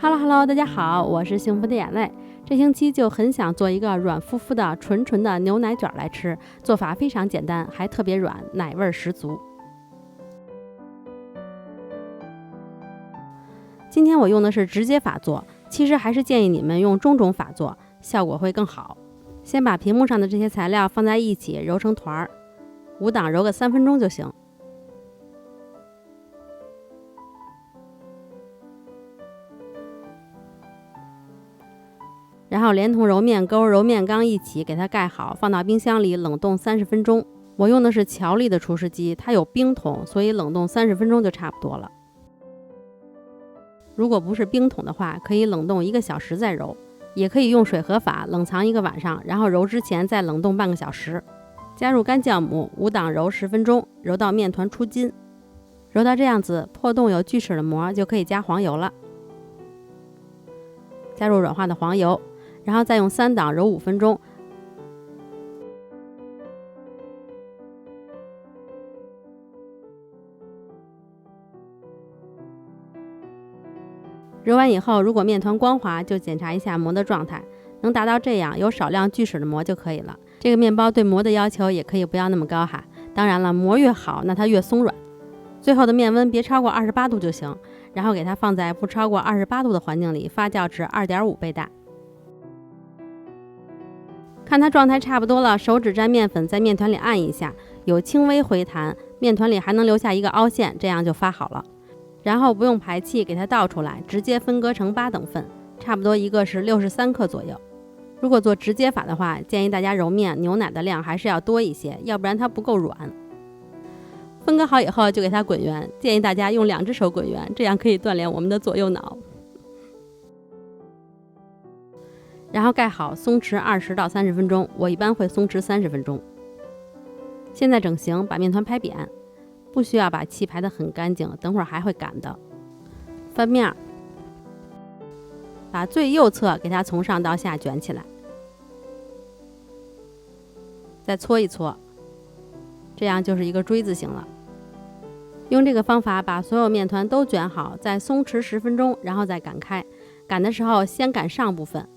Hello， 大家好，我是幸福的眼泪。这星期就很想做一个软乎乎的纯的牛奶卷来吃，做法非常简单，还特别软，奶味十足。今天我用的是直接法做，其实还是建议你们用中种法做，效果会更好。先把屏幕上的这些材料放在一起揉成团儿，5档揉个3分钟就行。然后连同揉面钩、揉面缸一起给它盖好，放到冰箱里冷冻30分钟。我用的是乔力的厨师机，它有冰桶，所以冷冻30分钟就差不多了。如果不是冰桶的话，可以冷冻1个小时再揉，也可以用水和法冷藏1个晚上，然后揉之前再冷冻半个小时。加入干酵母，5档揉10分钟，揉到面团出筋。揉到这样子，破洞有锯齿的膜，就可以加黄油了。加入软化的黄油，然后再用3档揉5分钟。揉完以后，如果面团光滑，就检查一下膜的状态，能达到这样，有少量锯齿的膜就可以了。这个面包对膜的要求也可以不要那么高哈，当然了，膜越好，那它越松软。最后的面温别超过28度就行，然后给它放在不超过28度的环境里发酵至2.5倍大。看它状态差不多了，手指沾面粉在面团里按一下，有轻微回弹，面团里还能留下一个凹陷，这样就发好了。然后不用排气，给它倒出来，直接分割成8等份，差不多一个是63克左右。如果做直接法的话，建议大家揉面牛奶的量还是要多一些，要不然它不够软。分割好以后就给它滚圆，建议大家用2只手滚圆，这样可以锻炼我们的左右脑。然后盖好，松弛20到30分钟，我一般会松弛30分钟。现在整形，把面团拍扁，不需要把气排得很干净，等会儿还会擀的。翻面，把最右侧给它从上到下卷起来，再搓一搓，这样就是一个锥字形了。用这个方法把所有面团都卷好，再松弛10分钟，然后再擀开。擀的时候先擀上部分，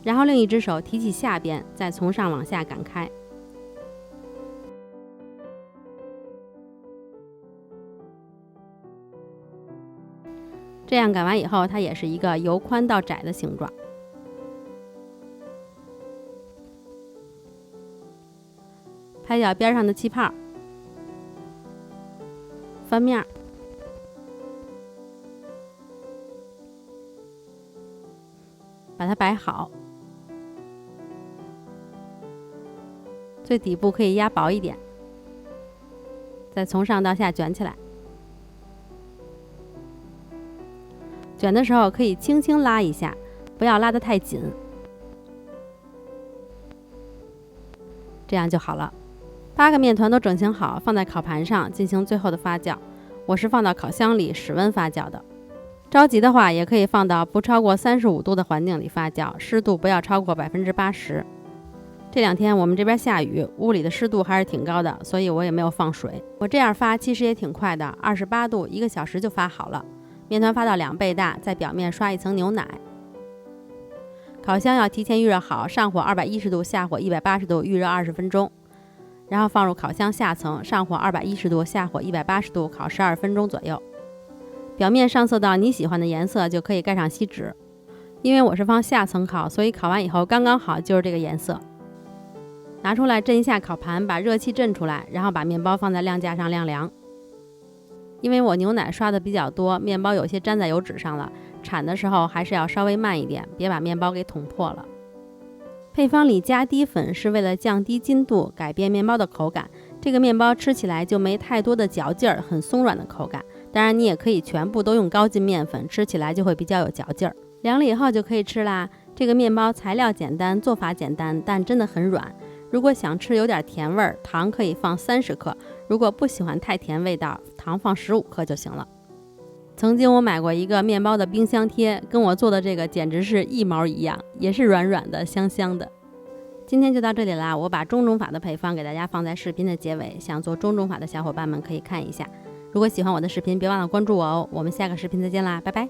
然后另一只手提起下边，再从上往下擀开。这样擀完以后，它也是一个由宽到窄的形状。拍掉边上的气泡，翻面，把它摆好。最底部可以压薄一点，再从上到下卷起来。卷的时候可以轻轻拉一下，不要拉得太紧，这样就好了。8个面团都整形好，放在烤盘上进行最后的发酵。我是放到烤箱里室温发酵的。着急的话，也可以放到不超过35度的环境里发酵，湿度不要超过80%。这2天我们这边下雨，屋里的湿度还是挺高的，所以我也没有放水。我这样发其实也挺快的，28度1个小时就发好了。面团发到2倍大，在表面刷一层牛奶。烤箱要提前预热好，上火210度，下火180度，预热20分钟。然后放入烤箱下层，上火210度，下火180度，烤12分钟左右。表面上色到你喜欢的颜色，就可以盖上锡纸。因为我是放下层烤，所以烤完以后刚刚好就是这个颜色。拿出来震一下烤盘，把热气震出来，然后把面包放在晾架上晾凉。因为我牛奶刷的比较多，面包有些粘在油纸上了，铲的时候还是要稍微慢一点，别把面包给捅破了。配方里加低粉是为了降低筋度，改变面包的口感。这个面包吃起来就没太多的嚼劲儿，很松软的口感。当然你也可以全部都用高筋面粉，吃起来就会比较有嚼劲儿。凉了以后就可以吃啦。这个面包材料简单，做法简单，但真的很软。如果想吃有点甜味儿，糖可以放30克，如果不喜欢太甜味道，糖放15克就行了。曾经我买过一个面包的冰箱贴，跟我做的这个简直是一毛一样，也是软软的香香的。今天就到这里啦，我把中种法的配方给大家放在视频的结尾，想做中种法的小伙伴们可以看一下。如果喜欢我的视频，别忘了关注我哦，我们下个视频再见啦，拜拜。